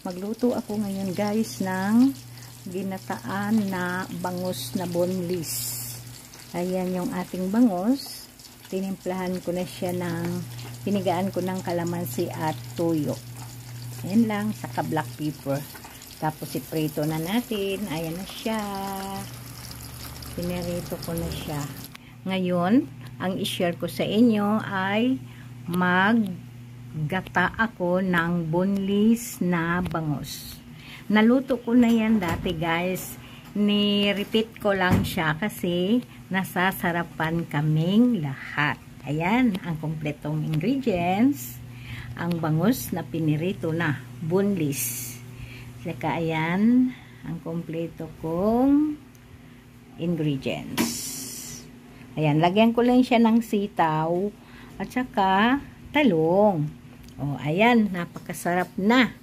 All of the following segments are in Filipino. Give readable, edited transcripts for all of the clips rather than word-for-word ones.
Magluto ako ngayon guys ng ginataan na bangus na boneless. Ayan yung ating bangus. Tinimplahan ko na siya pinigaan ko ng kalamansi at tuyo. Ayan lang, saka black pepper. Tapos iprito na natin. Ayan na siya. Pinirito ko na siya. Ngayon, ang i-share ko sa inyo ay maggata ako ng boneless na bangus. Naluto ko na yan dati guys. Ni-repeat ko lang siya kasi nasasarapan kaming lahat. Ayan, ang kompletong ingredients. Ang bangus na pinirito na, boneless. Saka ayan, ang kompleto kong ingredients. Ayan, lagyan ko lang siya ng sitaw at saka talong. O, ayan, napakasarap na.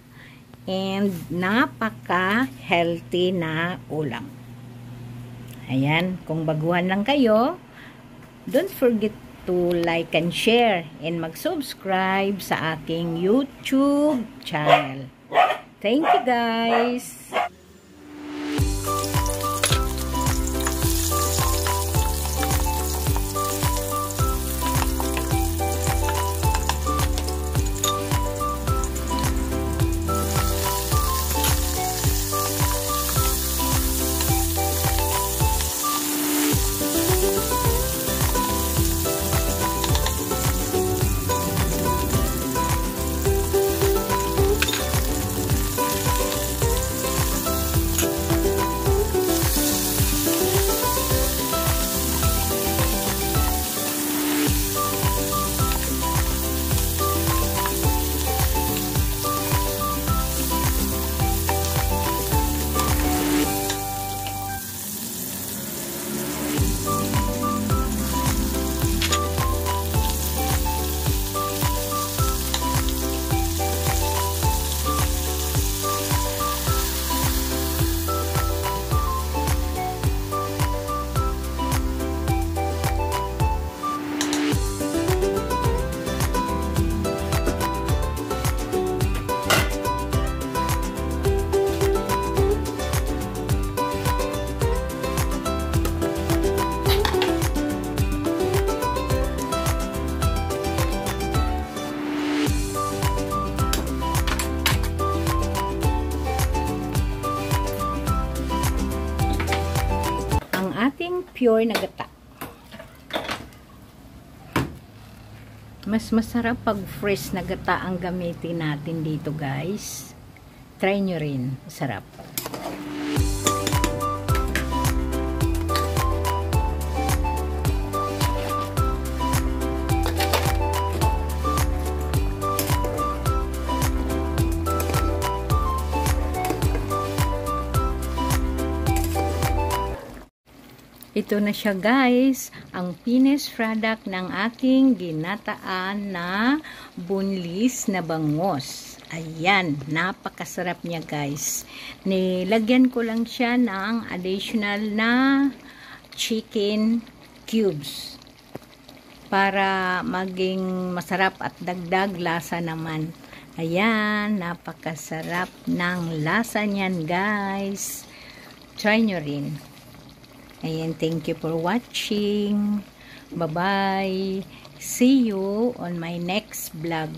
And napaka-healthy na ulam. Ayan, kung baguhan lang kayo, don't forget to like and share and mag-subscribe sa aking YouTube channel. Thank you guys! Ating pure na gata. Mas masarap pag fresh na gata ang gamitin natin dito guys. Try nyo rin. Masarap. Ito na siya guys, ang finished product ng aking ginataan na boneless na bangus. Ayan, napakasarap niya guys. Nilagyan ko lang siya ng additional na chicken cubes para maging masarap at dagdag lasa naman. Ayan, napakasarap ng lasa niyan guys. Try nyo rin. Ayan, thank you for watching. Bye-bye. See you on my next vlog.